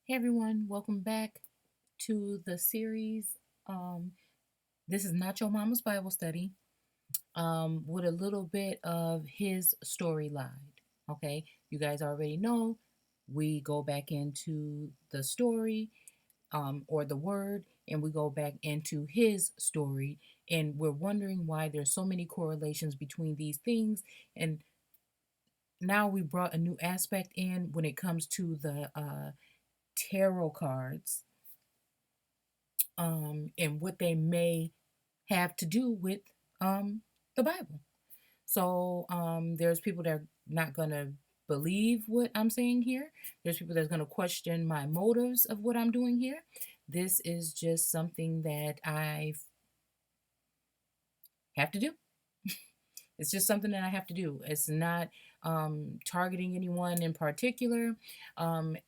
Hey everyone, welcome back to the series. This is not your mama's Bible study, with a little bit of his storyline. Okay, you guys already know we go back into the story, or the word, and we go back into his story, and we're wondering why there's so many correlations between these things. And now we brought a new aspect in when it comes to the tarot cards, and what they may have to do with the Bible. So there's people that are not going to believe what I'm saying here. There's people that's going to question my motives of what I'm doing here. This is just something that I have to do. It's just something that I have to do. It's not targeting anyone in particular.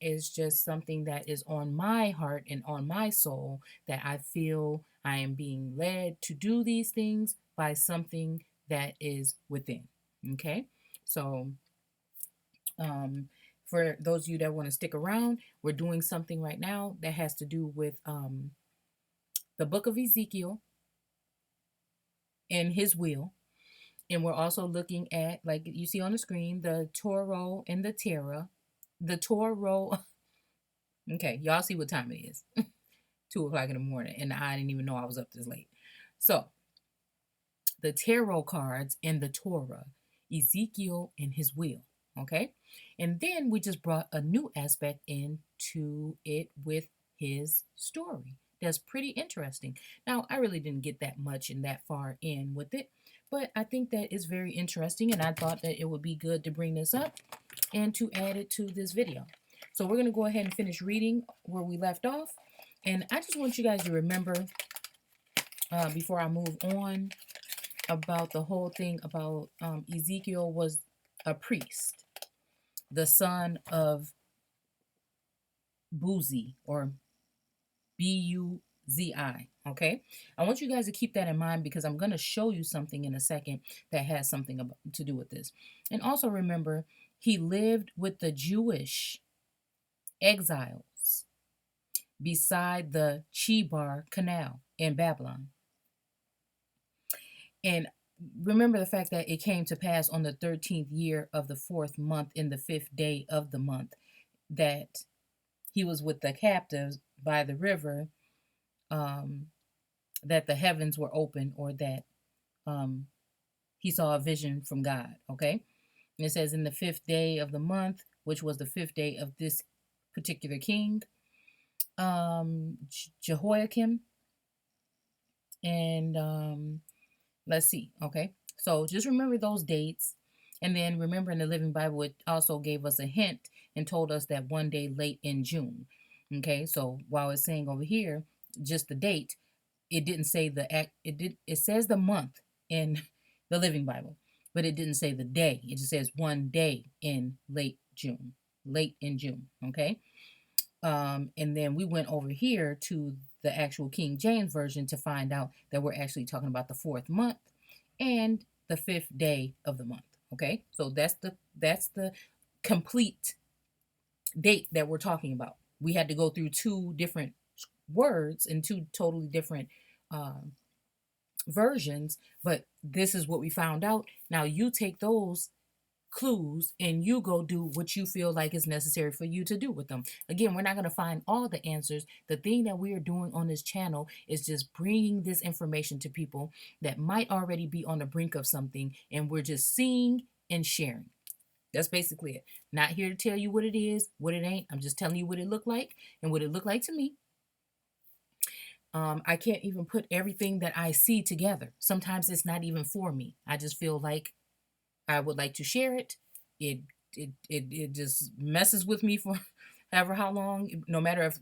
It's just something that is on my heart and on my soul, that I feel I am being led to do these things by something that is within. Okay? So, um, for those of you that want to stick around, we're doing something right now that has to do with the book of Ezekiel and his will. And we're also looking at, like you see on the screen, the Torah and the Terra. The Torah, okay, y'all see what time it is. 2 o'clock in the morning, and I didn't even know I was up this late. So, the tarot cards and the Torah, Ezekiel and his will, okay? And then we just brought a new aspect into it with his story. That's pretty interesting. Now, I really didn't get that much and that far in with it, but I think that is very interesting, and I thought that it would be good to bring this up and to add it to this video. So we're going to go ahead and finish reading where we left off. And I just want you guys to remember, before I move on, about the whole thing about Ezekiel was a priest, the son of Buzi, or Buzi. Okay, I want you guys to keep that in mind, because I'm going to show you something in a second that has something to do with this. And also remember, he lived with the Jewish exiles beside the Chebar Canal in Babylon. And remember the fact that it came to pass on the 13th year of the 4th month, in the 5th day of the month, that he was with the captives by the river, um, that the heavens were open, or that um, he saw a vision from God. Okay. And it says, in the 5th day of the month, which was the 5th day of this particular king, Jehoiakim, and let's see. Okay. So just remember those dates. And then remember, in the Living Bible, it also gave us a hint and told us that one day late in June. Okay. So while it's saying over here just the date, it didn't say the act. It says the month in the Living Bible, but it didn't say the day. It just says one day in late June. Late in June. Okay. And then we went over here to the actual King James Version to find out that we're actually talking about the 4th month and the 5th day of the month. Okay, so that's the complete date that we're talking about. We had to go through two different words and two totally different um, versions, but this is what we found out. Now you take those clues and you go do what you feel like is necessary for you to do with them. Again, we're not going to find all the answers. The thing that we are doing on this channel is just bringing this information to people that might already be on the brink of something, and we're just seeing and sharing. That's basically it. Not here to tell you what it is, what it ain't. I'm just telling you what it looked like and what it looked like to me. I can't even put everything that I see together. Sometimes it's not even for me. I just feel like I would like to share it. It just messes with me for however how long, no matter if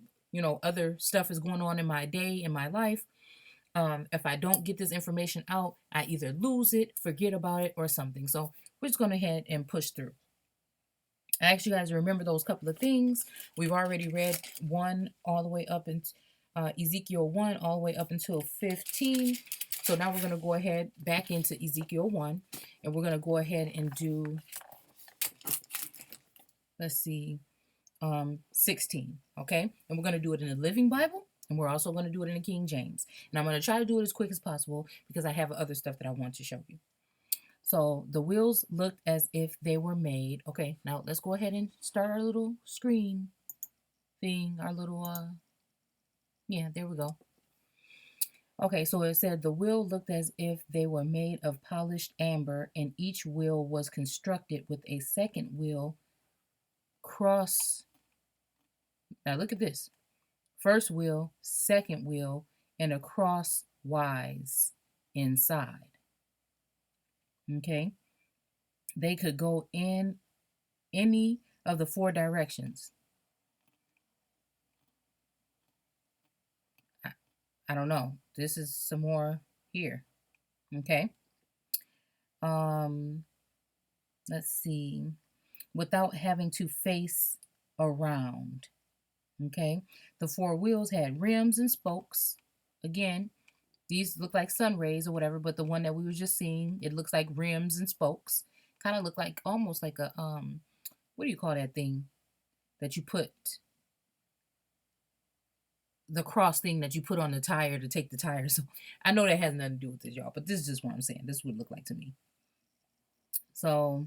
other stuff is going on in my day, in my life. If I don't get this information out, I either lose it, forget about it, or something. So we're just going to head and push through. I ask you guys to remember those couple of things. We've already read 1 all the way up in Ezekiel 1 all the way up until 15. So now we're going to go ahead back into Ezekiel 1, and we're going to go ahead and do, let's see, 16. Okay, and we're going to do it in the Living Bible, and we're also going to do it in the King James. And I'm going to try to do it as quick as possible because I have other stuff that I want to show you. So the wheels looked as if they were made. Okay, now let's go ahead and start our little screen thing, our little yeah, there we go. Okay, so it said the wheel looked as if they were made of polished amber, and each wheel was constructed with a second wheel cross. Now look at this. First wheel, second wheel, and a crosswise inside. Okay? They could go in any of the 4 directions. I don't know. This is some more here. Okay? Let's see. Without having to face around. Okay? The 4 wheels had rims and spokes. Again, these look like sun rays or whatever, but the one that we were just seeing, it looks like rims and spokes. Kind of look like almost like a what do you call that thing that you put, the cross thing that you put on the tire to take the tire. So I know that has nothing to do with this, y'all, but this is just what I'm saying. This would look like to me. So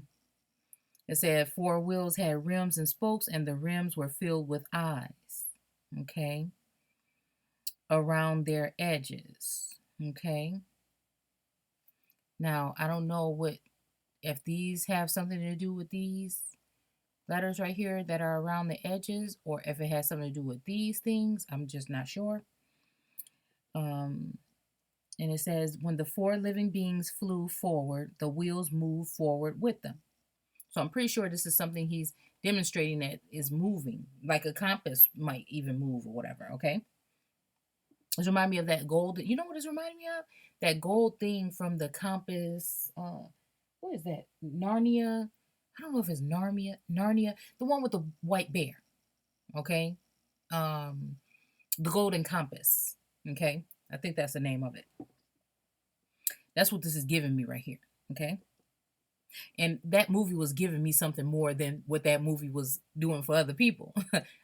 it said 4 wheels had rims and spokes, and the rims were filled with eyes. Okay. Around their edges. Okay. Now, I don't know if these have something to do with these letters right here that are around the edges, or if it has something to do with these things. I'm just not sure. And it says, when the 4 living beings flew forward, the wheels moved forward with them. So I'm pretty sure this is something he's demonstrating that is moving, like a compass might even move or whatever. Okay. This reminds me of that gold. You know what it's reminding me of? That gold thing from the compass. What is that? Narnia. I don't know if it's Narnia. The one with the white bear. Okay. The golden compass. Okay. I think that's the name of it. That's what this is giving me right here. Okay. And that movie was giving me something more than what that movie was doing for other people.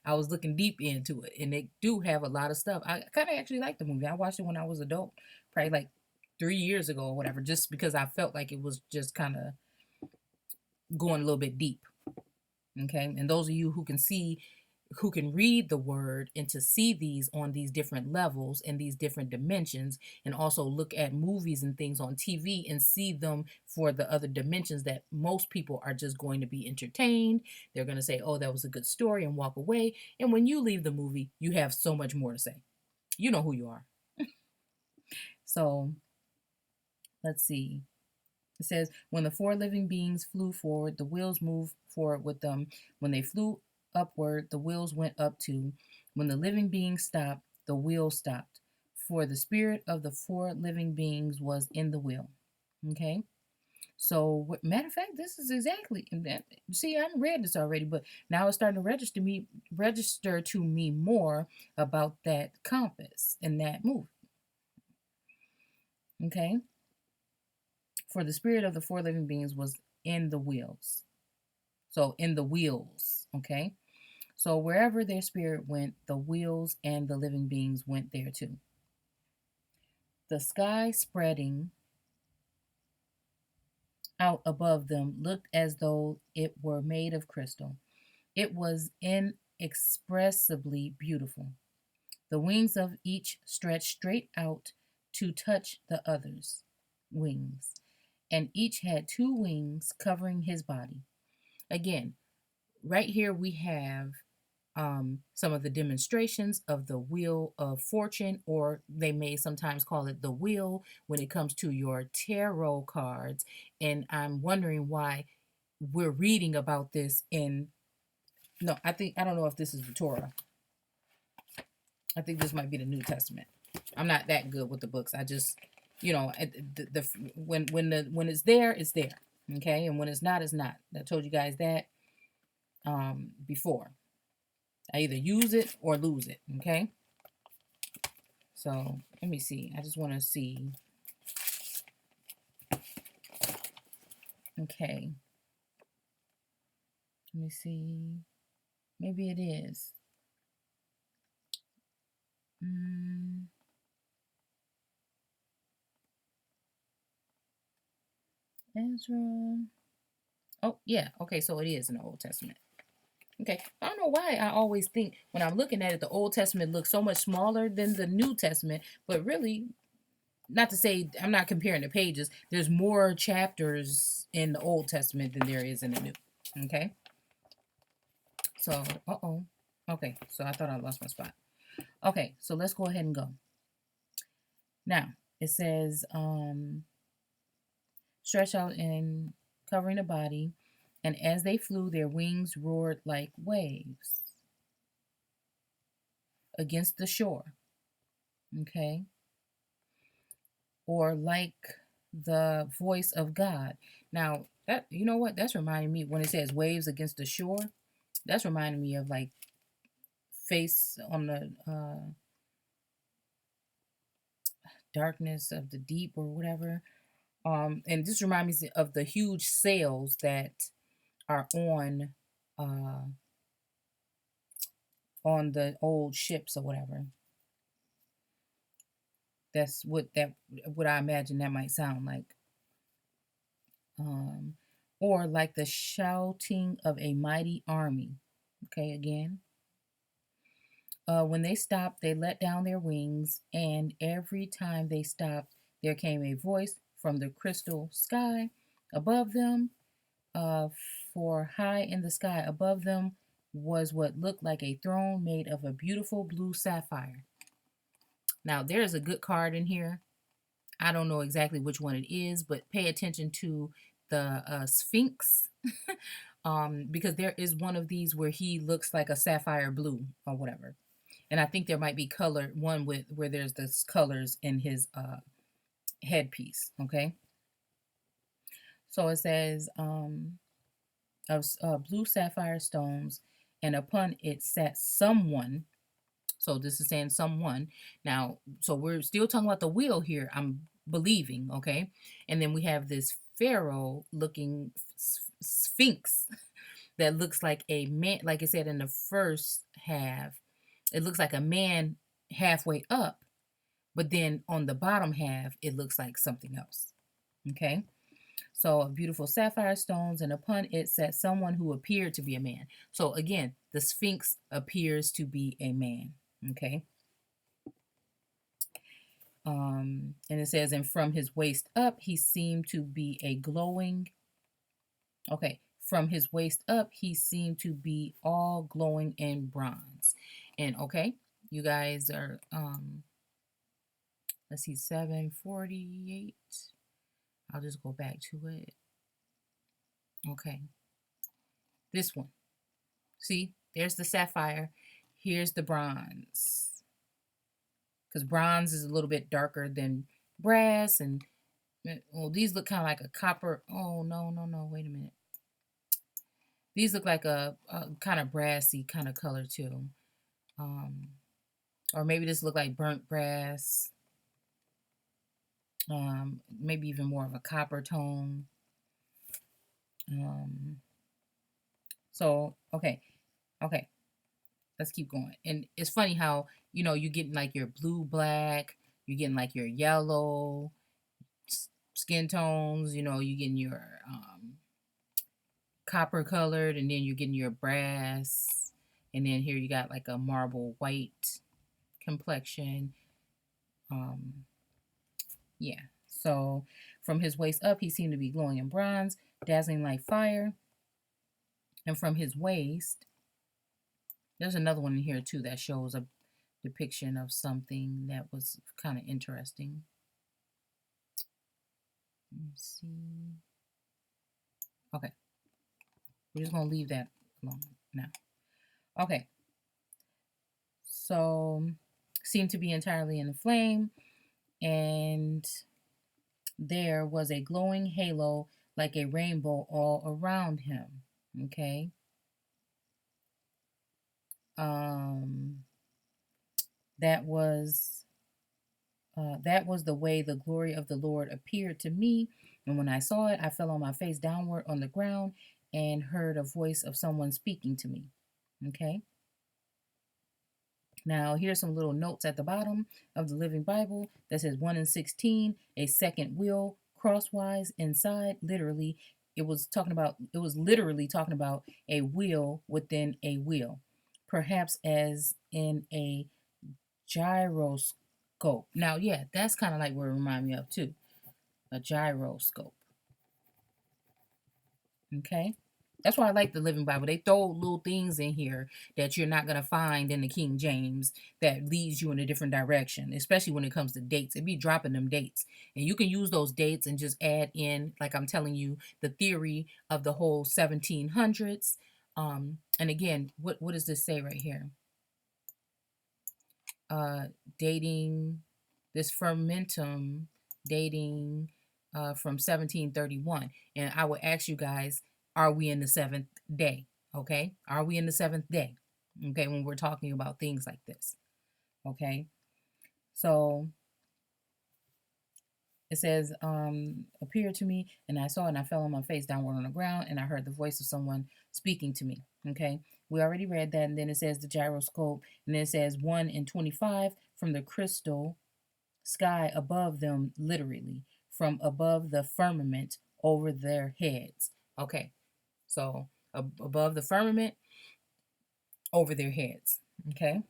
I was looking deep into it, and they do have a lot of stuff. I kind of actually liked the movie. I watched it when I was adult, probably like 3 years ago or whatever, just because I felt like it was just kind of going a little bit deep. Okay. And those of you who can read the word and to see these on these different levels and these different dimensions, and also look at movies and things on TV and see them for the other dimensions that most people are just going to be entertained. They're going to say, oh, that was a good story, and walk away. And when you leave the movie, you have so much more to say. You know who you are. So let's see. It says, when the 4 living beings flew forward, the wheels moved forward with them. When they flew upward, the wheels went up too. When the living beings stopped, the wheel stopped. For the spirit of the 4 living beings was in the wheel. Okay? So, matter of fact, this is exactly that. See, I read this already, but now it's starting to register to me more about that compass in that movie. Okay? For the spirit of the 4 living beings was in the wheels. So, in the wheels. Okay? So wherever their spirit went, the wheels and the living beings went there too. The sky spreading out above them looked as though it were made of crystal. It was inexpressibly beautiful. The wings of each stretched straight out to touch the other's wings, and each had 2 wings covering his body. Again, right here we have some of the demonstrations of the wheel of fortune, or they may sometimes call it the wheel when it comes to your tarot cards. And I'm wondering why we're reading about this no, I don't know if this is the Torah. I think this might be the New Testament. I'm not that good with the books. I just, when it's there, it's there. Okay. And when it's not, it's not. I told you guys that before. I either use it or lose it, okay? So, let me see. I just want to see. Okay. Let me see. Maybe it is. Ezra. Oh, yeah. Okay, so it is in the Old Testament. Okay. I don't know why I always think when I'm looking at it, the Old Testament looks so much smaller than the New Testament, but really, not to say I'm not comparing the pages, there's more chapters in the Old Testament than there is in the New. Okay. So, uh-oh. Okay, so I thought I lost my spot. Okay, so let's go ahead and go. Now, it says, stretch out and covering the body, and as they flew, their wings roared like waves against the shore. Okay. Or like the voice of God. Now, that, you know what? That's reminding me when it says waves against the shore. That's reminding me of like face on the darkness of the deep or whatever. And this reminds me of the huge sails that are uh, on the old ships or whatever. That's what I imagine that might sound like. Um, or like the shouting of a mighty army. Okay, again. When they stopped, they let down their wings, and every time they stopped, there came a voice from the crystal sky above them. Uh, for high in the sky above them was what looked like a throne made of a beautiful blue sapphire. Now, there's a good card in here. I don't know exactly which one it is, but pay attention to the Sphinx. Because there is one of these where he looks like a sapphire blue or whatever. And I think there might be color one with where there's this colors in his headpiece. Okay, so it says of blue sapphire stones, and upon it sat someone. So this is saying someone. Now, so we're still talking about the wheel here. I'm believing, okay, and then we have this pharaoh looking sphinx that looks like a man. Like I said in the first half, it looks like a man halfway up, but then on the bottom half, it looks like something else. Okay. So beautiful sapphire stones, and upon it sat someone who appeared to be a man. So again, the Sphinx appears to be a man. Okay. And it says, and from his waist up, he seemed to be a glowing. Okay. From his waist up, he seemed to be all glowing in bronze. And okay, you guys are let's see, 748. I'll just go back to it. Okay. This one. See, there's the sapphire. Here's the bronze. Because bronze is a little bit darker than brass. And, well, these look kind of like a copper. Oh, no, no, no. Wait a minute. These look like a kind of brassy kind of color, too. Or maybe this look like burnt brass. Maybe even more of a copper tone. So, okay. Okay. Let's keep going. And it's funny how, you're getting like your blue, black, you're getting like your yellow skin tones, you're getting your copper colored, and then you're getting your brass. And then here you got like a marble white complexion. Yeah. So from his waist up, he seemed to be glowing in bronze, dazzling like fire. And from his waist, there's another one in here too that shows a depiction of something that was kind of interesting. Let me see. Okay. We're just going to leave that alone now. Okay. So, seemed to be entirely in the flame, and there was a glowing halo like a rainbow all around him. Okay. That was the way the glory of the Lord appeared to me. And when I saw it, I fell on my face downward on the ground and heard a voice of someone speaking to me. Okay. Now, here's some little notes at the bottom of the Living Bible that says 1 and 16, a second wheel crosswise inside. Literally, it was literally talking about a wheel within a wheel, perhaps as in a gyroscope. Now, yeah, that's kind of like what it reminds me of too, a gyroscope. Okay. That's why I like the Living Bible. They throw little things in here that you're not gonna find in the King James that leads you in a different direction, especially when it comes to dates. It be dropping them dates, and you can use those dates and just add in, like I'm telling you, the theory of the whole 1700s. And again, what does this say right here? uh, Dating this fermentum, dating from 1731. And I will ask you guys, are we in the seventh day? Okay. Are we in the seventh day? Okay. When we're talking about things like this. Okay. So it says, appeared to me, and I saw it, and I fell on my face downward on the ground, and I heard the voice of someone speaking to me. Okay. We already read that. And then it says the gyroscope, and then it says 1 and 25 from the crystal sky above them, literally, from above the firmament over their heads. Okay. So above the firmament over their heads. Okay.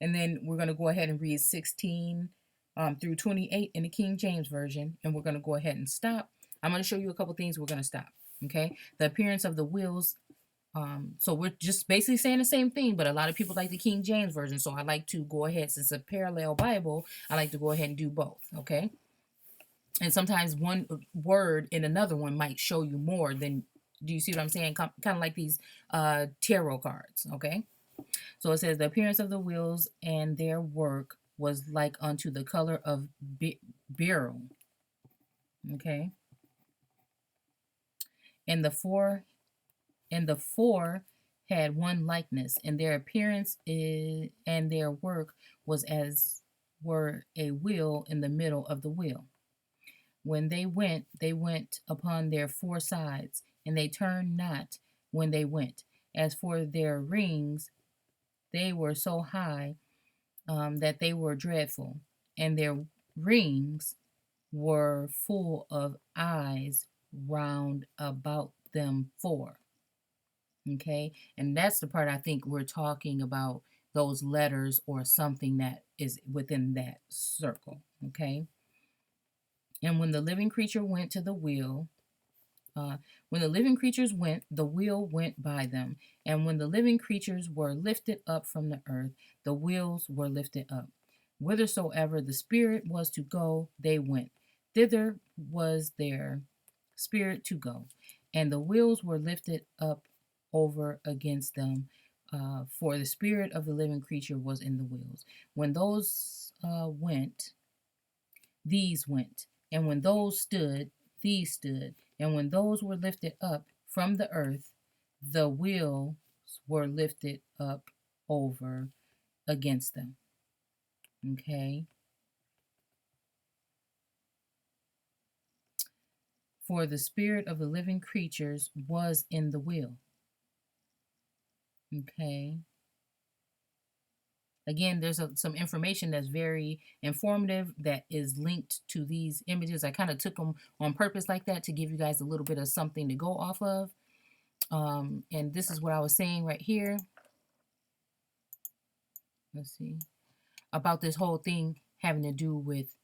And then we're going to go ahead and read 16 through 28 in the King James Version. And we're going to go ahead and stop. I'm going to show you a couple things. We're going to stop. Okay. The appearance of the wheels. So we're just basically saying the same thing, but a lot of people like the King James Version. So I like to go ahead, since it's a parallel Bible, I like to go ahead and do both. Okay. And sometimes one word in another one might show you more than, do you see what I'm saying? Kind of like these tarot cards. Okay. So it says the appearance of the wheels and their work was like unto the color of beryl. Okay. And the four had one likeness, and their appearance and their work was as were a wheel in the middle of the wheel. When they went upon their four sides, and they turned not when they went. As for their rings, they were so high that they were dreadful, and their rings were full of eyes round about them four. Okay, and that's the part I think we're talking about, those letters or something that is within that circle. Okay, and when the living creature went to the wheel, when the living creatures went, the wheel went by them. And when the living creatures were lifted up from the earth, the wheels were lifted up. Whithersoever the Spirit was to go, they went. Thither was their spirit to go. And the wheels were lifted up over against them, for the spirit of the living creature was in the wheels. When those went, these went. And when those stood, these stood. And when those were lifted up from the earth, the wheels were lifted up over against them. Okay. For the spirit of the living creatures was in the wheel. Okay. Again, there's some information that's very informative that is linked to these images. I kind of took them on purpose like that to give you guys a little bit of something to go off of. And this is what I was saying right here. Let's see. About this whole thing having to do with,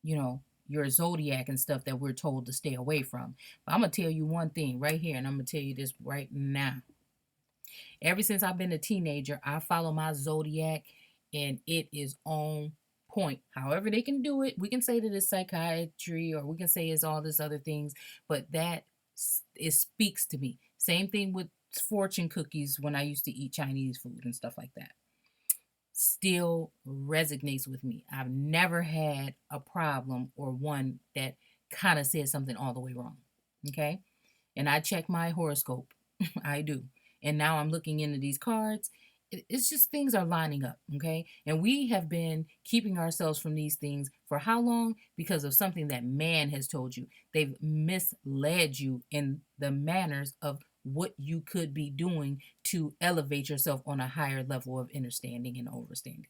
your zodiac and stuff that we're told to stay away from. But I'm going to tell you one thing right here, and I'm going to tell you this right now. Ever since I've been a teenager, I follow my zodiac, and it is on point. However they can do it, we can say that it's psychiatry, or we can say it's all this other things, but it speaks to me. Same thing with fortune cookies when I used to eat Chinese food and stuff like that. Still resonates with me. I've never had a problem or one that kind of said something all the way wrong. Okay? And I check my horoscope. I do. And now I'm looking into these cards. It's just things are lining up, okay? And we have been keeping ourselves from these things for how long? Because of something that man has told you. They've misled you in the manners of what you could be doing to elevate yourself on a higher level of understanding and overstanding.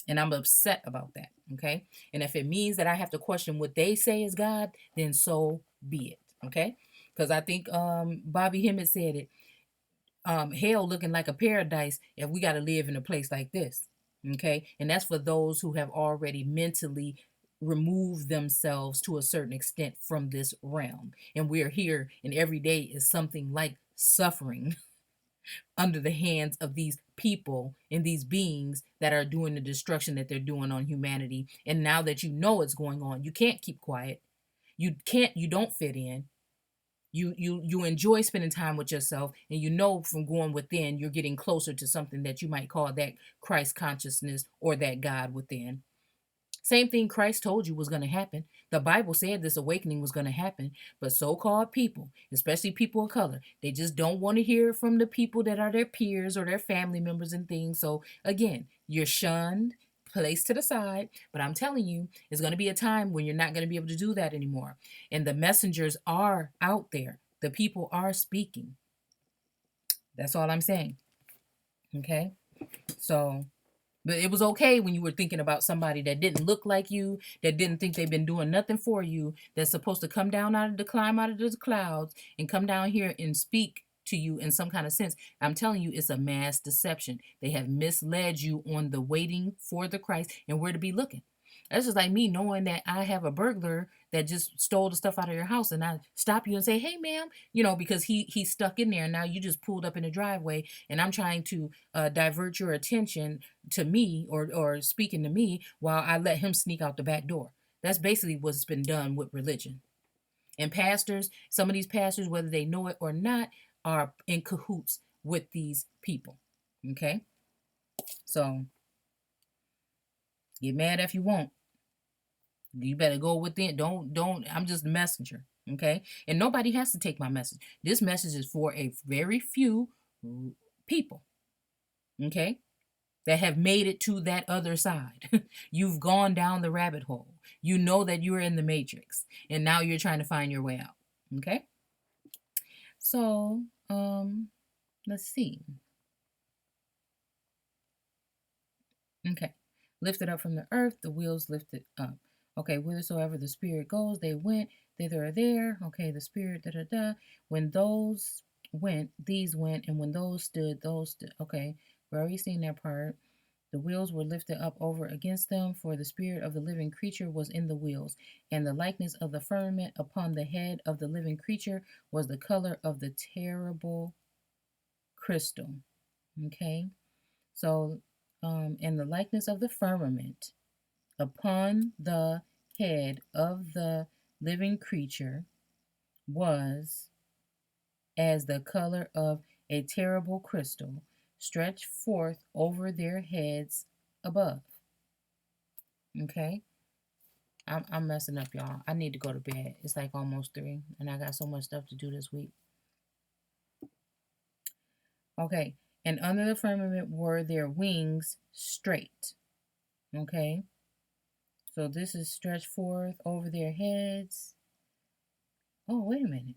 And I'm upset about that. Okay. And if it means that I have to question what they say is God, then so be it. Okay. Because I think Bobby Hemmett said it. Hell looking like a paradise if we got to live in a place like this. Okay. And that's for those who have already mentally removed themselves to a certain extent from this realm. And we're here, and every day is something like suffering under the hands of these people and these beings that are doing the destruction that they're doing on humanity. And now that you know it's going on, you can't keep quiet. You don't fit in. You enjoy spending time with yourself, and you know from going within you're getting closer to something that you might call that Christ consciousness or that God within. Same thing Christ told you was going to happen. The Bible said this awakening was going to happen, but so-called people, especially people of color, they just don't want to hear from the people that are their peers or their family members and things. So again, you're shunned, placed to the side, but I'm telling you, it's going to be a time when you're not going to be able to do that anymore. And the messengers are out there. The people are speaking. That's all I'm saying. Okay? So but it was okay when you were thinking about somebody that didn't look like you, that didn't think they've been doing nothing for you, that's supposed to climb out of the clouds and come down here and speak to you in some kind of sense. I'm telling you, it's a mass deception. They have misled you on the waiting for the Christ and where to be looking. That's just like me knowing that I have a burglar that just stole the stuff out of your house, and I stop you and say, "Hey, ma'am," because he's stuck in there. And now you just pulled up in the driveway, and I'm trying to divert your attention to me or speaking to me while I let him sneak out the back door. That's basically what's been done with religion. And pastors, some of these pastors, whether they know it or not, are in cahoots with these people. Okay, so get mad if you want. You better go within. Don't. I'm just a messenger. Okay. And nobody has to take my message. This message is for a very few people. Okay. That have made it to that other side. You've gone down the rabbit hole. You know that you're in the matrix. And now you're trying to find your way out. Okay. So, let's see. Okay. Lifted up from the earth, the wheels lifted up. Okay, whithersoever the spirit goes, they went thither or there. Okay, the spirit, da da da. When those went, these went, and when those stood, those stood. Okay, we're already seen that part. The wheels were lifted up over against them, for the spirit of the living creature was in the wheels, and the likeness of the firmament upon the head of the living creature was the color of the terrible crystal. Okay, so, and the likeness of the firmament upon the head of the living creature was as the color of a terrible crystal stretched forth over their heads above. Okay? I'm messing up, y'all. I need to go to bed. It's like almost 3, and I got so much stuff to do this week. Okay. And under the firmament were their wings straight. Okay? So this is stretched forth over their heads. Oh, wait a minute.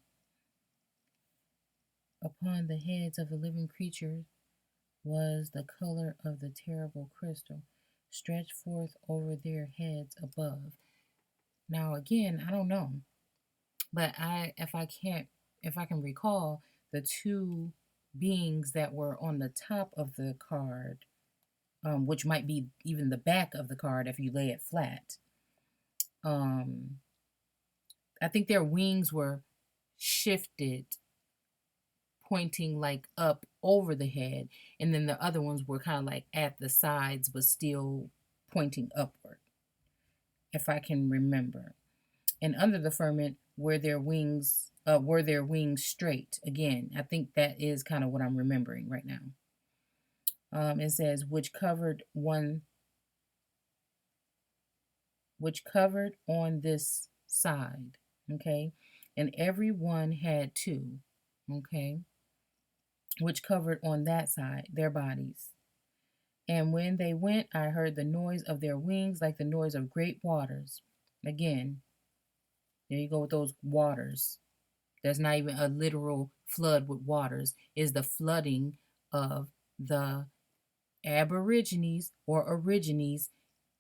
Upon the heads of the living creatures was the color of the terrible crystal, stretched forth over their heads above. Now again, I don't know, but if I can recall, the two beings that were on the top of the card, which might be even the back of the card if you lay it flat, I think their wings were shifted, pointing like up over the head, and then the other ones were kind of like at the sides but still pointing upward, if I can remember. And under the firmament were their wings straight. Again, I think that is kind of what I'm remembering right now. It says which covered on this side. Okay, and every one had two. Okay, which covered on that side their bodies. And when they went, I heard the noise of their wings like the noise of great waters. Again, there you go with those waters. There's not even a literal flood with waters. Is the flooding of the Aborigines or origines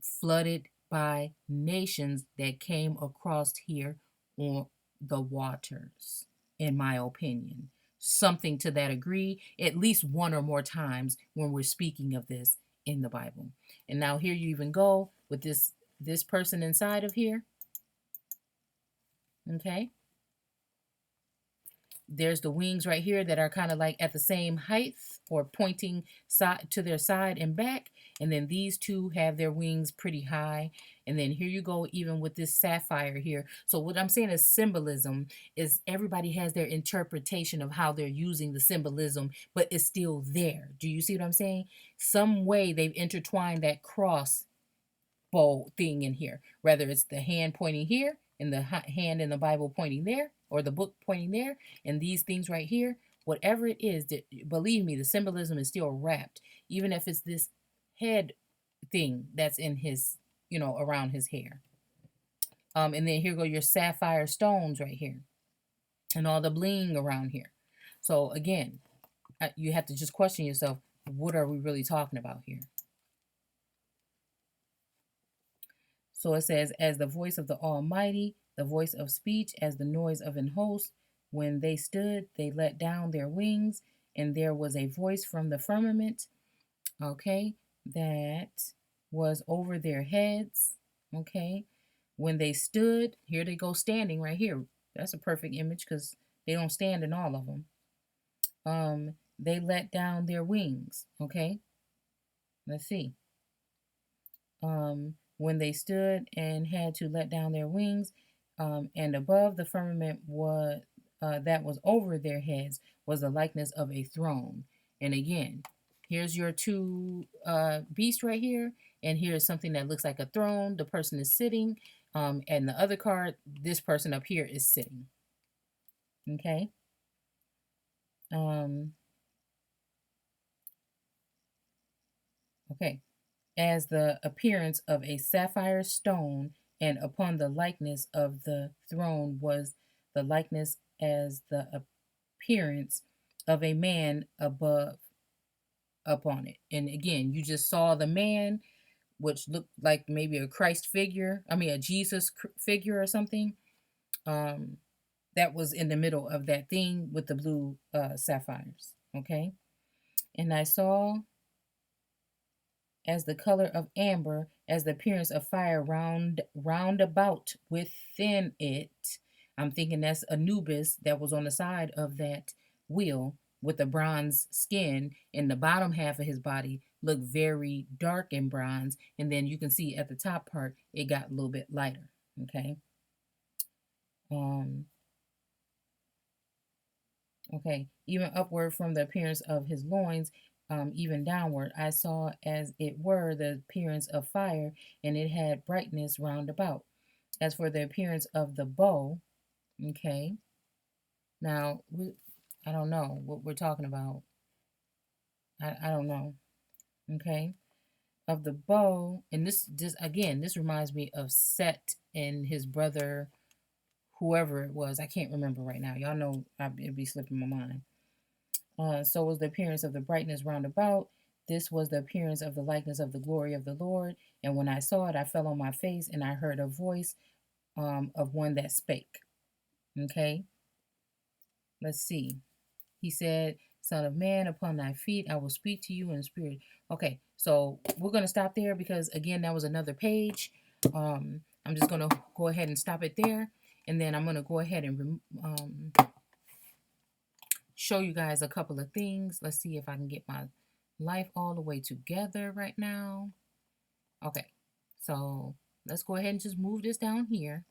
flooded by nations that came across here on the waters, in my opinion. Something to that degree, at least one or more times when we're speaking of this in the Bible. And now here you even go with this person inside of here. Okay. There's the wings right here that are kind of like at the same height or pointing side to their side and back. And then these two have their wings pretty high. And then here you go even with this sapphire here. So what I'm saying is symbolism is everybody has their interpretation of how they're using the symbolism, but it's still there. Do you see what I'm saying? Some way they've intertwined that cross bow thing in here, whether it's the hand pointing here and the hand in the Bible pointing there, or the book pointing there, and these things right here, whatever it is, that, believe me, the symbolism is still wrapped, even if it's this head thing that's in his, around his hair. And then here go your sapphire stones right here, and all the bling around here. So again, you have to just question yourself, what are we really talking about here? So it says, as the voice of the Almighty, the voice of speech, as the noise of an host. When they stood, they let down their wings, and there was a voice from the firmament, okay, that was over their heads, okay. When they stood, here they go standing right here. That's a perfect image because they don't stand in all of them. They let down their wings, okay. Let's see. When they stood and had to let down their wings, and above the firmament was that was over their heads was the likeness of a throne. And again, here's your two beasts right here, and here's something that looks like a throne. The person is sitting, and the other card, this person up here is sitting. Okay. Okay. As the appearance of a sapphire stone, and upon the likeness of the throne was the likeness as the appearance of a man above upon it. And again, you just saw the man, which looked like maybe a Christ figure, a Jesus figure or something. That was in the middle of that thing with the blue sapphires. Okay. And I saw as the color of amber, as the appearance of fire round about within it. I'm thinking that's Anubis that was on the side of that wheel with the bronze skin, and the bottom half of his body looked very dark in bronze, and then you can see at the top part it got a little bit lighter. Okay. Okay, even upward from the appearance of his loins, even downward, I saw as it were the appearance of fire, and it had brightness round about. As for the appearance of the bow, okay, now I don't know what we're talking about. I don't know. Okay, of the bow, and this again, this reminds me of Set and his brother, whoever it was. I can't remember right now. Y'all know it'd be slipping my mind. So was the appearance of the brightness round about. This was the appearance of the likeness of the glory of the Lord. And when I saw it, I fell on my face, and I heard a voice of one that spake. Okay, let's see. He said, Son of man, upon thy feet I will speak to you in spirit. Okay, so we're going to stop there because, again, that was another page. I'm just going to go ahead and stop it there. And then I'm going to go ahead and show you guys a couple of things. Let's see if I can get my life all the way together right now. Okay, so let's go ahead and just move this down here.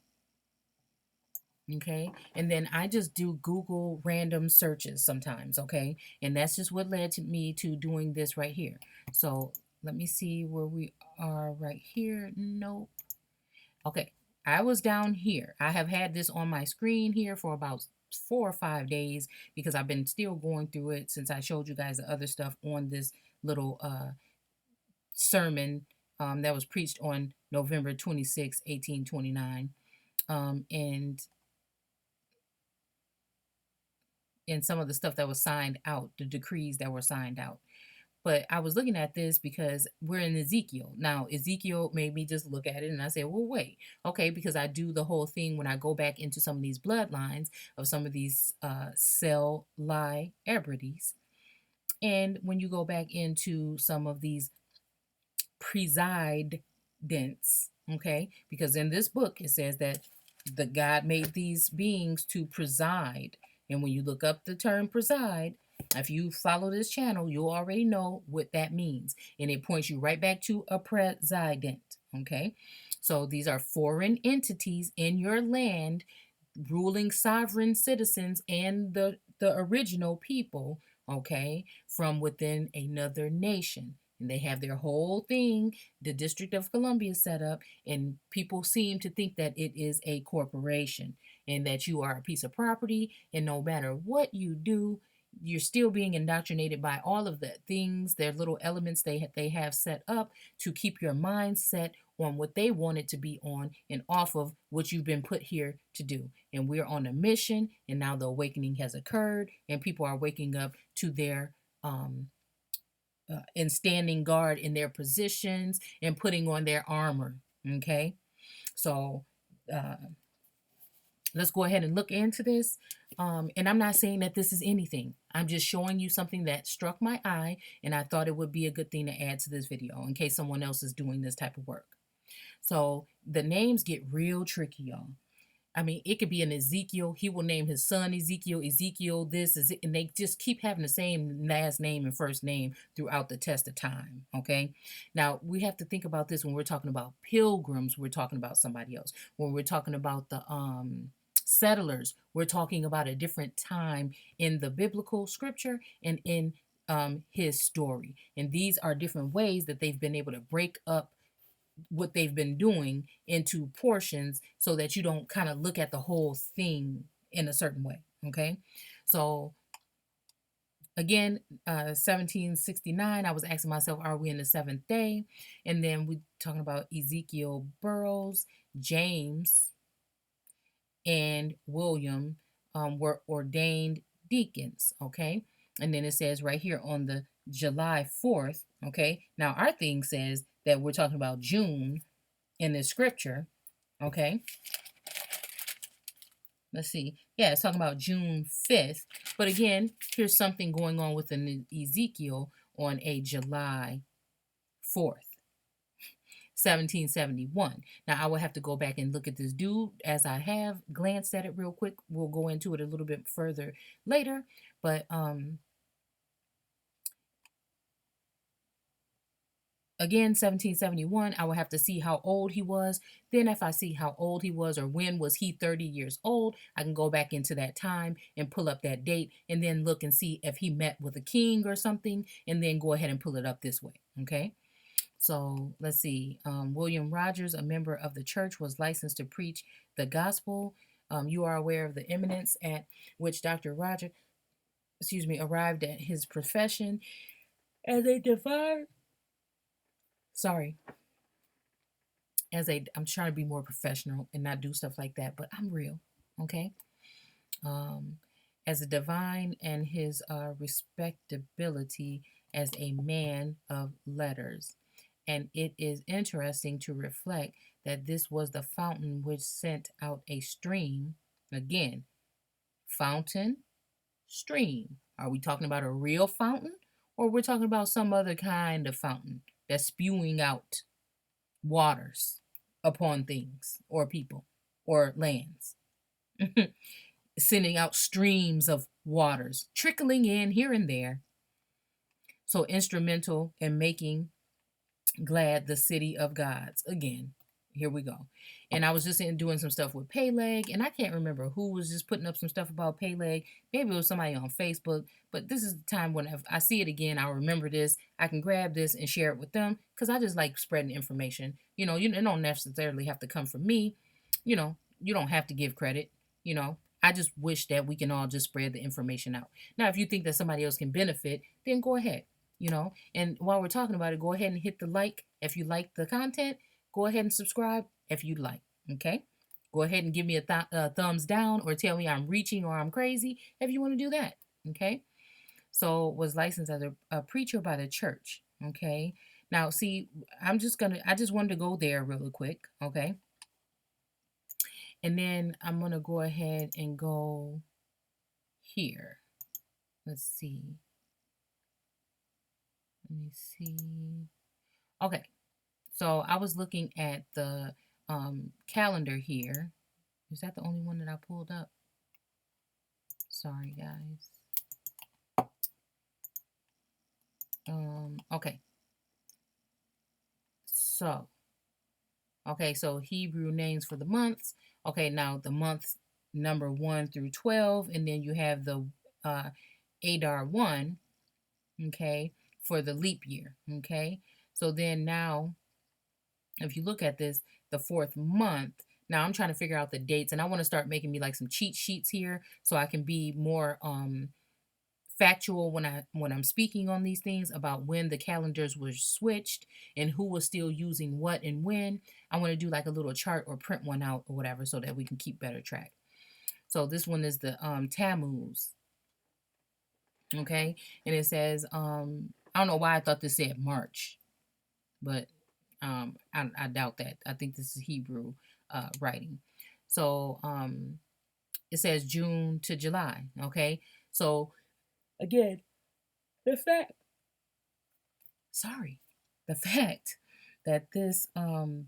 Okay, and then I just do Google random searches sometimes. Okay, and that's just what led to me to doing this right here. So let me see where we are right here. Nope. Okay, I was down here. I have had this on my screen here for about 4 or 5 days because I've been still going through it since I showed you guys the other stuff on this little sermon that was preached on November 26, 1829. And in some of the stuff that was signed out, the decrees that were signed out. But I was looking at this because we're in Ezekiel. Now, Ezekiel made me just look at it and I said, well, wait, okay, because I do the whole thing when I go back into some of these bloodlines of some of these cell lie ebrities. And when you go back into some of these presidents, okay, because in this book it says that the God made these beings to preside. And when you look up the term preside, if you follow this channel, you'll already know what that means. And it points you right back to a president. Okay. So these are foreign entities in your land ruling sovereign citizens and the original people, okay, from within another nation. And they have their whole thing, the District of Columbia set up, and people seem to think that it is a corporation and that you are a piece of property, and no matter what you do, you're still being indoctrinated by all of the things, their little elements they have set up to keep your mind set on what they want it to be on and off of what you've been put here to do. And we're on a mission, and now the awakening has occurred, and people are waking up to their and standing guard in their positions and putting on their armor. Okay, so uh, let's go ahead and look into this. And I'm not saying that this is anything. I'm just showing you something that struck my eye, and I thought it would be a good thing to add to this video in case someone else is doing this type of work. So the names get real tricky, y'all. I mean, it could be an Ezekiel. He will name his son Ezekiel, Ezekiel, this is it, and they just keep having the same last name and first name throughout the test of time. Okay. Now we have to think about this when we're talking about pilgrims, we're talking about somebody else. When we're talking about the settlers, we're talking about a different time in the biblical scripture and in his story. And these are different ways that they've been able to break up what they've been doing into portions so that you don't kind of look at the whole thing in a certain way. Okay. So again, 1769, I was asking myself, are we in the seventh day? And then we talking about Ezekiel Burroughs, James, and William were ordained deacons. Okay. And then it says right here on the July 4th. Okay. Now our thing says that we're talking about June in the scripture. Okay. Let's see. Yeah, it's talking about June 5th. But again, here's something going on with an Ezekiel on a July 4th. 1771. Now I will have to go back and look at this dude as I have glanced at it real quick. We'll go into it a little bit further later, but again, 1771, I will have to see how old he was. Then if I see how old he was or when was he 30 years old, I can go back into that time and pull up that date and then look and see if he met with a king or something and then go ahead and pull it up this way. Okay. So let's see. William Rogers, a member of the church, was licensed to preach the gospel. You are aware of the eminence at which Dr. Roger, arrived at his profession as a divine. Sorry, I'm trying to be more professional and not do stuff like that, but I'm real. Okay. As a divine and his respectability as a man of letters. And it is interesting to reflect that this was the fountain which sent out a stream. Again, fountain, stream. Are we talking about a real fountain or we're talking about some other kind of fountain that's spewing out waters upon things or people or lands? Sending out streams of waters, trickling in here and there. So instrumental in making glad the city of gods. Again, here we go. And I was just doing some stuff with Peleg, and I can't remember who was just putting up some stuff about Peleg. Maybe it was somebody on Facebook, but this is the time when if I see it again, I'll remember this. I can grab this and share it with them because I just like spreading information. You know, it don't necessarily have to come from me. You know, you don't have to give credit. You know, I just wish that we can all just spread the information out. Now, if you think that somebody else can benefit, then go ahead. You know, and while we're talking about it, go ahead and hit the like if you like the content. Go ahead and subscribe if you'd like. Okay. Go ahead and give me a thumbs down or tell me I'm reaching or I'm crazy if you want to do that. Okay. So was licensed as a preacher by the church. Okay. Now, see, I just wanted to go there really quick. Okay. And then I'm going to go ahead and go here. Let's see. Let me see. Okay. So I was looking at the calendar here. Is that the only one that I pulled up? Sorry, guys. Okay. So, okay, so Hebrew names for the months. Okay, now the months number 1 through 12, and then you have the Adar 1, okay, for the leap year, okay? So then now, if you look at this, the 4th month, now I'm trying to figure out the dates, and I want to start making me like some cheat sheets here so I can be more factual when I'm speaking on these things about when the calendars were switched and who was still using what and when. I want to do like a little chart or print one out or whatever so that we can keep better track. So this one is the Tammuz. Okay, and it says I don't know why I thought this said March, but I doubt that. I think this is Hebrew writing. So it says June to July. Okay, so again, the fact the fact that this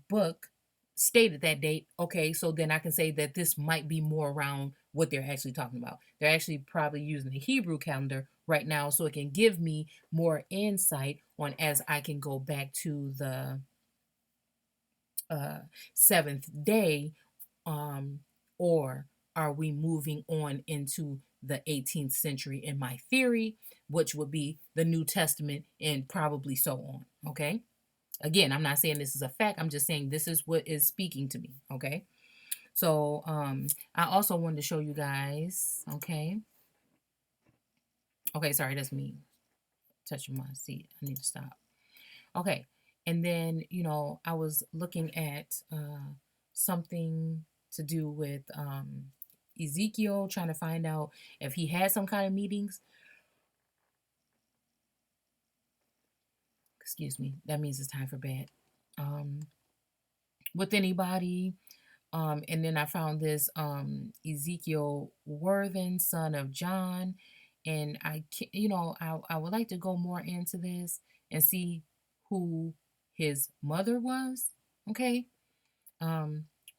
book stated that date, okay, so then I can say that this might be more around what they're actually talking about. They're actually probably using the Hebrew calendar right now, so it can give me more insight on as I can go back to the seventh day, or are we moving on into the 18th century in my theory, which would be the New Testament and probably so on. Okay. Again, I'm not saying this is a fact. I'm just saying this is what is speaking to me. Okay. So I also wanted to show you guys. Okay. Okay, sorry, that's me touching my seat. I need to stop. Okay. And then, I was looking at something to do with Ezekiel, trying to find out if he had some kind of meetings. Excuse me. That means it's time for bed. With anybody. And then I found this Ezekiel Worthen, son of John. And I would like to go more into this and see who his mother was. Okay.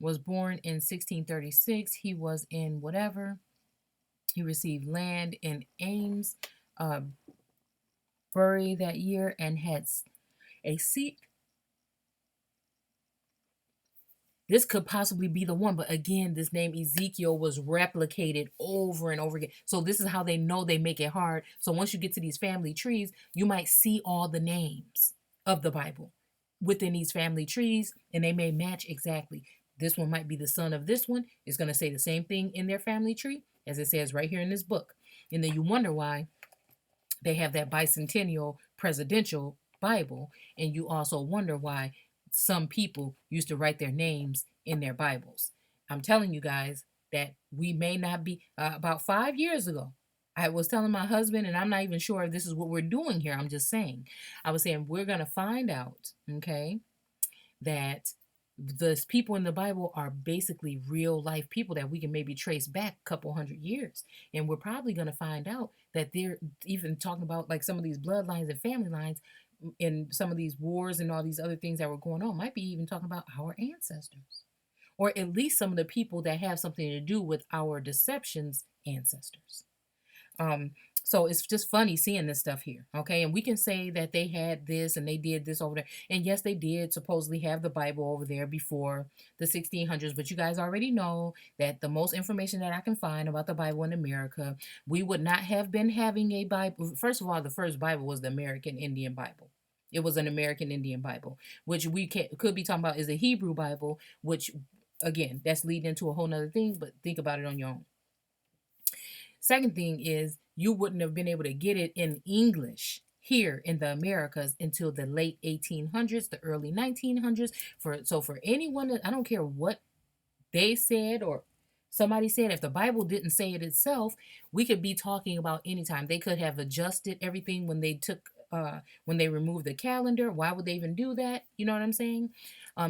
Was born in 1636. He was in whatever. He received land in Ames, Bury that year, and had a seat. This could possibly be the one, but again, this name Ezekiel was replicated over and over again. So this is how they know they make it hard. So once you get to these family trees, you might see all the names of the Bible within these family trees, and they may match exactly. This one might be the son of this one. It's going to say the same thing in their family tree as it says right here in this book. And then you wonder why they have that bicentennial presidential Bible, and you also wonder why some people used to write their names in their Bibles. I'm telling you guys that we may not be, about 5 years ago, I was telling my husband, and I'm not even sure if this is what we're doing here. I'm just saying, I was saying, we're going to find out, okay, that the people in the Bible are basically real life people that we can maybe trace back a couple 100 years. And we're probably going to find out that they're even talking about like some of these bloodlines and family lines in some of these wars and all these other things that were going on, might be even talking about our ancestors, or at least some of the people that have something to do with our deceptions ancestors. Um, so it's just funny seeing this stuff here, okay? And we can say that they had this and they did this over there. And yes, they did supposedly have the Bible over there before the 1600s, but you guys already know that the most information that I can find about the Bible in America, we would not have been having a Bible. First of all, the first Bible was the American Indian Bible. It was an American Indian Bible, which we could be talking about is a Hebrew Bible, which, again, that's leading into a whole nother thing, but think about it on your own. Second thing is you wouldn't have been able to get it in English here in the Americas until the late 1800s, the early 1900s. For anyone, I don't care what they said or somebody said, if the Bible didn't say it itself, we could be talking about any time. They could have adjusted everything when they took when they removed the calendar. Why would they even do that? You know what I'm saying?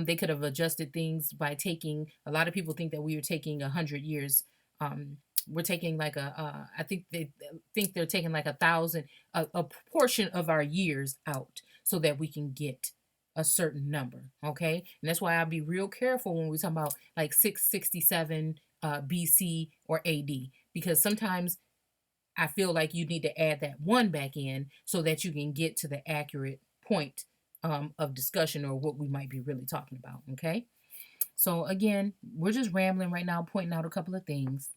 They could have adjusted things by taking. A lot of people think that we were taking 100 years. We're taking like I think they think they're taking like 1,000, a portion of our years out so that we can get a certain number. Okay, and that's why I'll be real careful when we talk about like 667 BC or AD, because sometimes I feel like you need to add that one back in so that you can get to the accurate point of discussion or what we might be really talking about. Okay, so again, we're just rambling right now, pointing out a couple of things.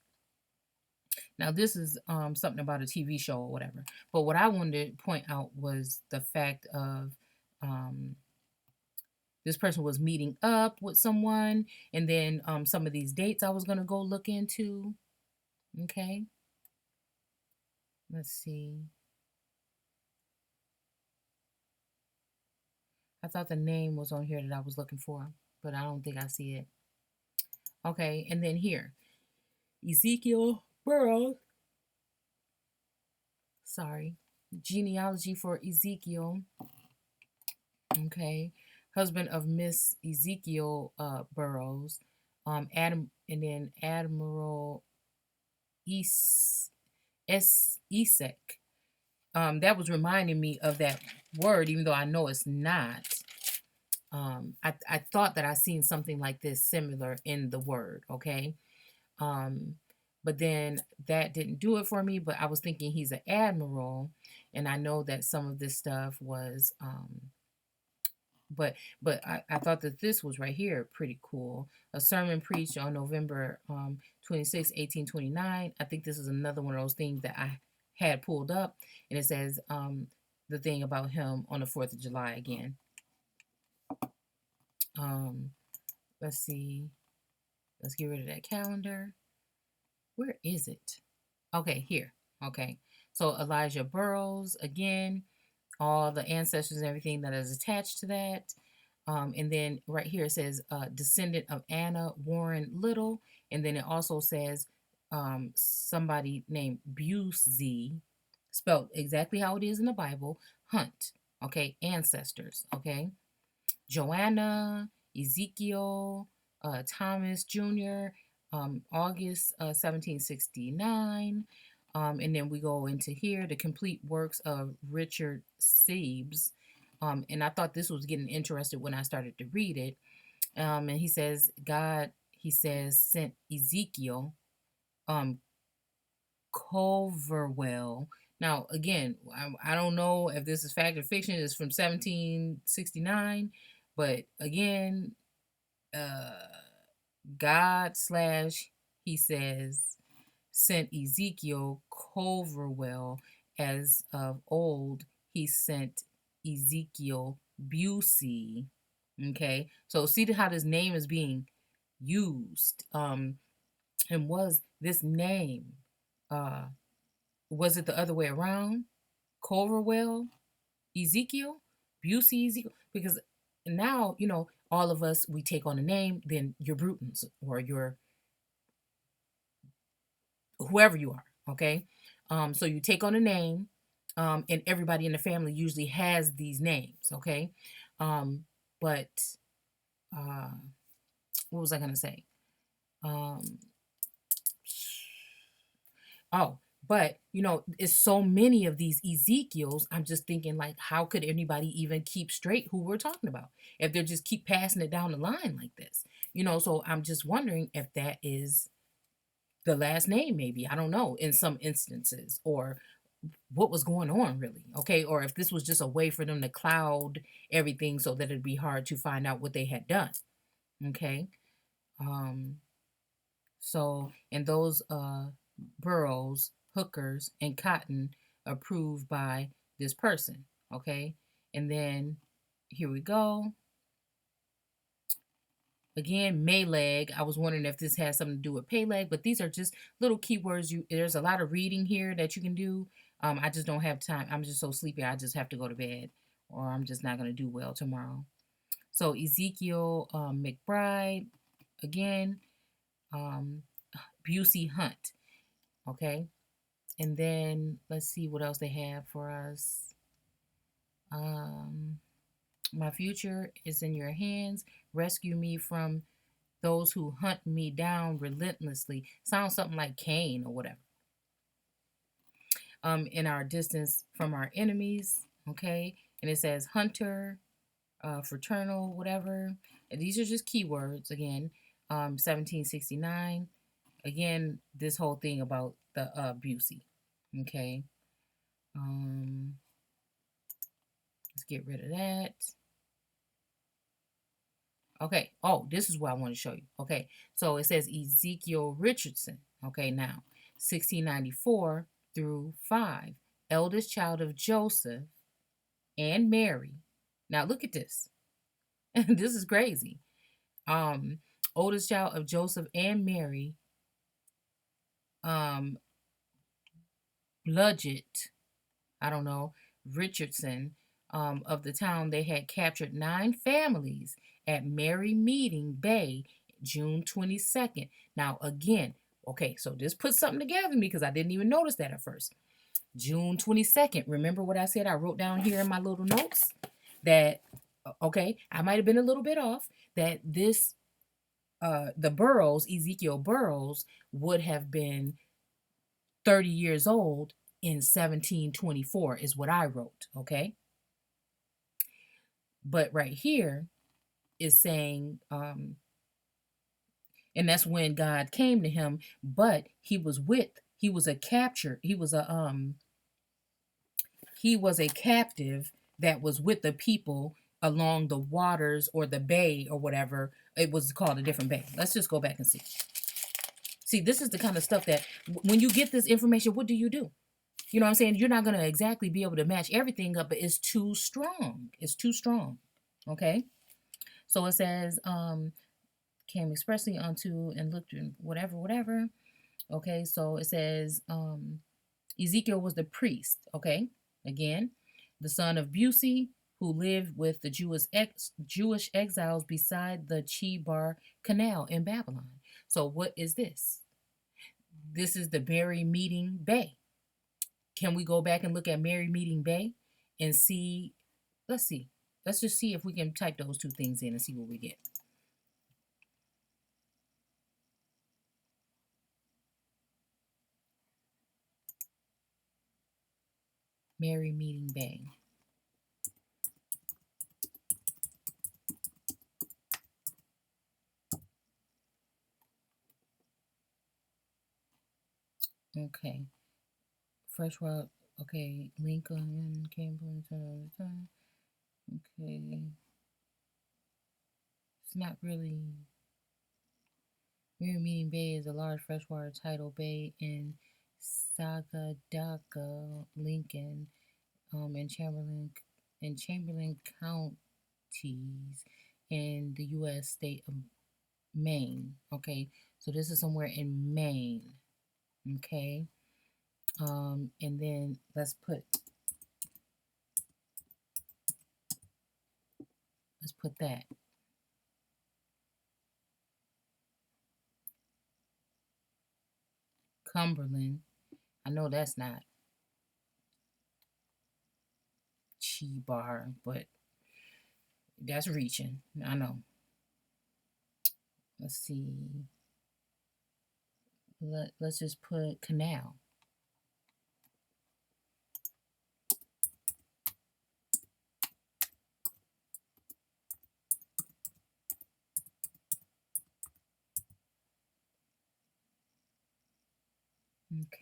Now, this is something about a TV show or whatever. But what I wanted to point out was the fact of um, this person was meeting up with someone, and then some of these dates I was going to go look into. Okay. Let's see. I thought the name was on here that I was looking for, but I don't think I see it. Okay. And then here, Ezekiel Burrows. Sorry. Genealogy for Ezekiel. Okay. Husband of Miss Ezekiel Burrows. Adam, and then Admiral Esek. That was reminding me of that word, even though I know it's not. I thought that I seen something like this similar in the word, okay? But then that didn't do it for me, but I was thinking he's an admiral, and I know that some of this stuff was but I thought that this was right here pretty cool. A sermon preached on November 26, 1829. I think this is another one of those things that I had pulled up, and it says the thing about him on the 4th of July again. Let's see. Let's get rid of that calendar. Where is it? Okay, here. Okay. So Elijah Burrows again, all the ancestors and everything that is attached to that. And then right here it says descendant of Anna Warren Little. And then it also says somebody named Busey, spelled exactly how it is in the Bible, Hunt. Okay, ancestors. Okay, Joanna, Ezekiel, Thomas Jr., August 1769. And then we go into here, the complete works of Richard Sibbes. And I thought this was getting interested when I started to read it. And he says, God, he says, sent Ezekiel, Culverwell. Now, again, I don't know if this is fact or fiction. It's from 1769. But again, God slash, he says, sent Ezekiel Culverwell, as of old he sent Ezekiel Busey. Okay, so see how this name is being used. And was this name was it the other way around? Culverwell Ezekiel, Busey Ezekiel, because now all of us, we take on a name, then you're Brutons or you're whoever you are. Okay, so you take on a name, and everybody in the family usually has these names. Okay, but what was I gonna say? Oh, but it's so many of these Ezekiels. I'm just thinking, like, how could anybody even keep straight who we're talking about if they just keep passing it down the line like this? So I'm just wondering if that is the last name, maybe. I don't know, in some instances, or what was going on really. Okay, or if this was just a way for them to cloud everything so that it'd be hard to find out what they had done. Okay. So, and those burrows, hookers, and cotton approved by this person. Okay. And then here we go. Again, Meleg. I was wondering if this has something to do with Peleg, but these are just little keywords. There's a lot of reading here that you can do. I just don't have time. I'm just so sleepy. I just have to go to bed, or I'm just not going to do well tomorrow. So Ezekiel McBride, again, um, Busey Hunt. Okay. And then let's see what else they have for us. Um, my future is in your hands. Rescue me from those who hunt me down relentlessly. Sounds something like Cain or whatever. In our distance from our enemies. Okay. And it says hunter, fraternal, whatever. And these are just keywords again. 1769. Again, this whole thing about the Busey. Okay. Let's get rid of that. Okay. Oh, this is what I want to show you. Okay. So it says Ezekiel Richardson. Okay. Now, 1694 through 5. Eldest child of Joseph and Mary. Now, look at this. This is crazy. Um, Oldest child of Joseph and Mary. Um, Bludget, I don't know, Richardson, of the town, they had captured 9 families at Merry Meeting Bay, June 22nd. Now, again, okay, so this put something together in me because I didn't even notice that at first. June 22nd. Remember what I said? I wrote down here in my little notes that, okay, I might have been a little bit off, that this, the Burroughs, Ezekiel Burroughs, would have been 30 years old in 1724 is what I wrote, okay? But right here is saying, and that's when God came to him, but he was a capture, he was a captive that was with the people along the waters or the bay or whatever. It was called a different bay. Let's just go back and see. See, this is the kind of stuff that when you get this information, what do? You know what I'm saying? You're not going to exactly be able to match everything up, but it's too strong. It's too strong. Okay? So it says, came expressly unto and looked in whatever. Okay, so it says, Ezekiel was the priest. Okay? Again, the son of Busey, who lived with the Jewish exiles beside the Chebar Canal in Babylon. So what is this? This is the Merry Meeting Bay. Can we go back and look at Merry Meeting Bay and see? Let's see. Let's just see if we can type those two things in and see what we get. Merry Meeting Bay. Okay. Freshwater. Okay. Lincoln, Cambridge. Okay. It's not really. Merry Meeting Bay is a large freshwater tidal bay in Sagadaka, Lincoln, and Chamberlain counties in the U.S. state of Maine. Okay, so this is somewhere in Maine. Okay, and then let's put that. Cumberland. I know that's not Chebar, but that's reaching. I know. Let's see. Let's just put canal.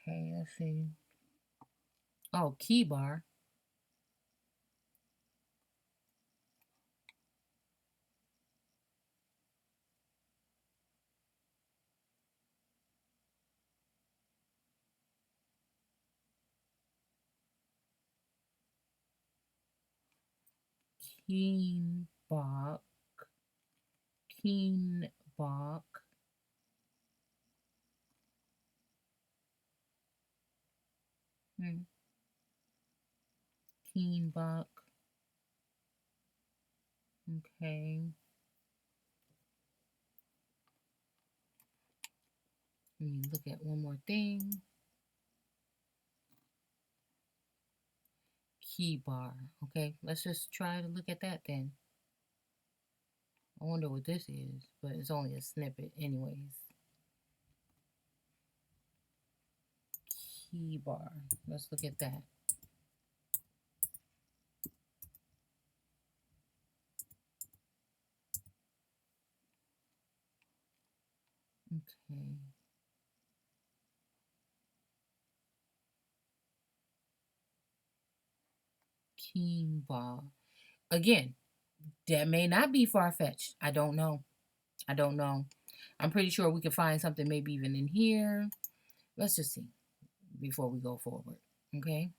Okay, let's see. Oh, key bar. Keenbach. Keenbach. Keenbach. Okay. Let me look at one more thing. Key bar. Okay, let's just try to look at that then. I wonder what this is, but it's only a snippet anyways. Key bar. Let's look at that. Okay. Key bar. Again, that may not be far-fetched. I don't know. I don't know. I'm pretty sure we could find something maybe even in here. Let's just see before we go forward. Okay.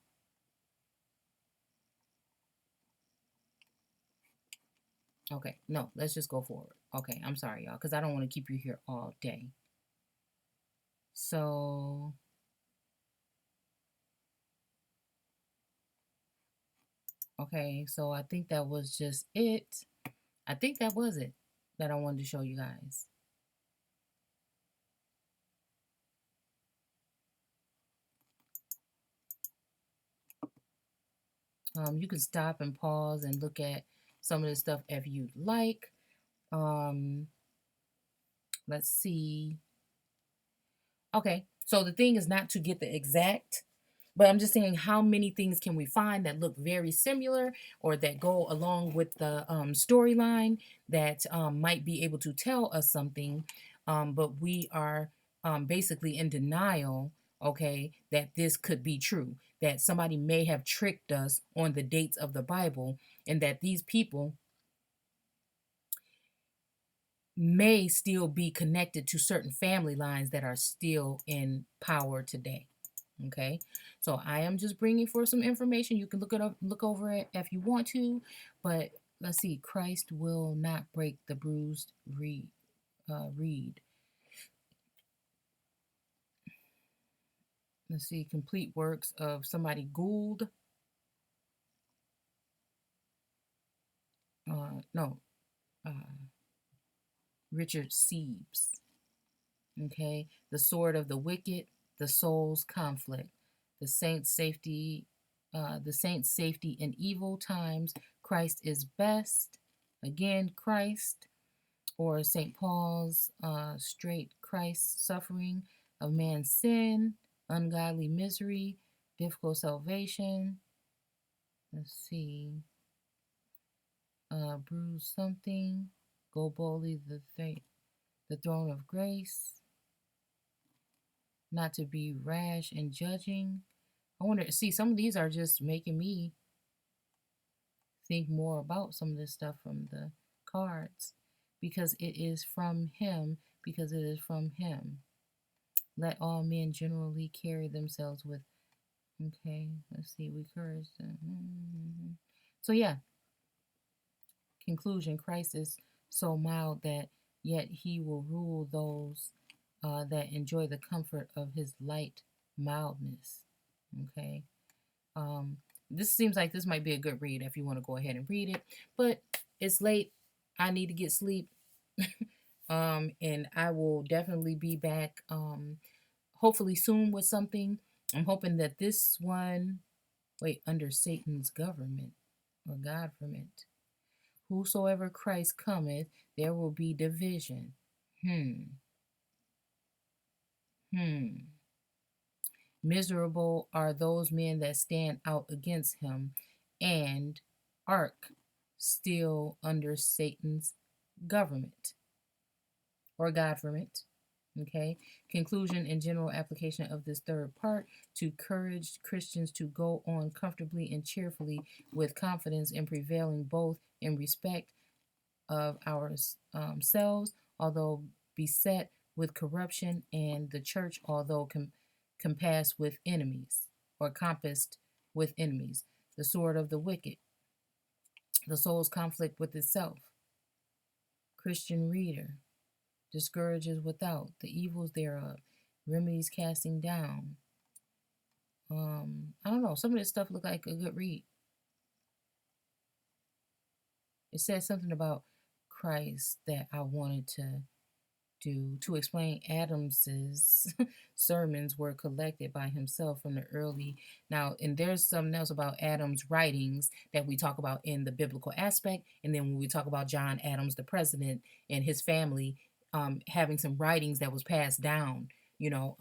Okay. No, let's just go forward. Okay. I'm sorry, y'all, because I don't want to keep you here all day. So, okay. So I think that was just it. I think that was it that I wanted to show you guys. You can stop and pause and look at some of this stuff if you'd like. Um, let's see. Okay, so the thing is not to get the exact, but I'm just saying how many things can we find that look very similar or that go along with the storyline that might be able to tell us something, but we are basically in denial, okay, that this could be true, that somebody may have tricked us on the dates of the Bible, and that these people may still be connected to certain family lines that are still in power today. Okay, so I am just bringing for some information. You can look it up, look over it if you want to, but let's see. Christ will not break the bruised reed. Reed. Let's see. Complete works of somebody Gould. No. Richard Siebes. Okay, the sword of the wicked, the soul's conflict, the saint's safety in evil times. Christ is best. Again, Christ, or St. Paul's straight Christ suffering of man's sin, ungodly misery, difficult salvation. Let's see. Bruise something. Go boldly the throne of grace. Not to be rash in judging. I wonder, see, some of these are just making me think more about some of this stuff from the cards because it is from him, because it is from him. Let all men generally carry themselves with, okay, let's see, we courage. So, yeah, conclusion Christ is so mild that yet he will rule those that enjoy the comfort of his light mildness. Okay. This seems like this might be a good read if you want to go ahead and read it, but it's late. I need to get sleep. And I will definitely be back hopefully soon with something. I'm hoping that this one, wait, under Satan's government or government. Whosoever Christ cometh, there will be division. Hmm. Hmm. Miserable are those men that stand out against him, and ark still under Satan's government or government. Okay. Conclusion and general application of this third part to encourage Christians to go on comfortably and cheerfully with confidence in prevailing both in respect of ourselves, although beset with corruption, and the church, although compassed with enemies or compassed with enemies. The sword of the wicked, the soul's conflict with itself. Christian reader, discourages without, the evils thereof, remedies casting down. I don't know. Some of this stuff look like a good read. It says something about Christ that I wanted to to explain Adams's sermons were collected by himself from the early. Now, and there's something else about Adams' writings that we talk about in the biblical aspect, and then when we talk about John Adams, the president, and his family, having some writings that was passed down, you know,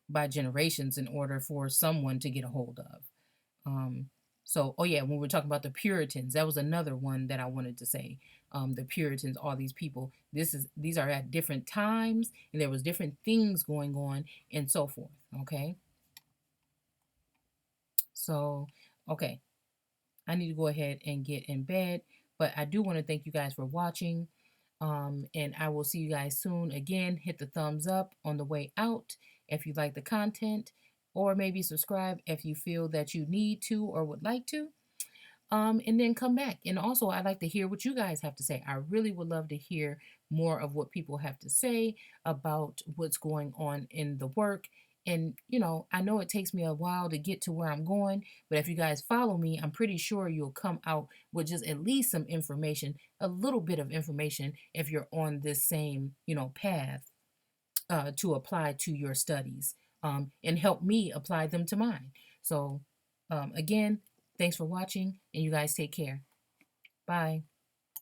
by generations in order for someone to get a hold of. Um, so, oh yeah, when we're talking about the Puritans, that was another one that I wanted to say. The Puritans, all these people, these are at different times, and there was different things going on, and so forth. Okay, so okay, I need to go ahead and get in bed, but I do want to thank you guys for watching. And I will see you guys soon. Again, hit the thumbs up on the way out if you like the content, or maybe subscribe if you feel that you need to or would like to. And then come back. And also, I'd like to hear what you guys have to say. I really would love to hear more of what people have to say about what's going on in the work. And, I know it takes me a while to get to where I'm going, but if you guys follow me, I'm pretty sure you'll come out with just at least some information, a little bit of information, if you're on this same, path to apply to your studies, and help me apply them to mine. So, again, thanks for watching, and you guys take care. Bye.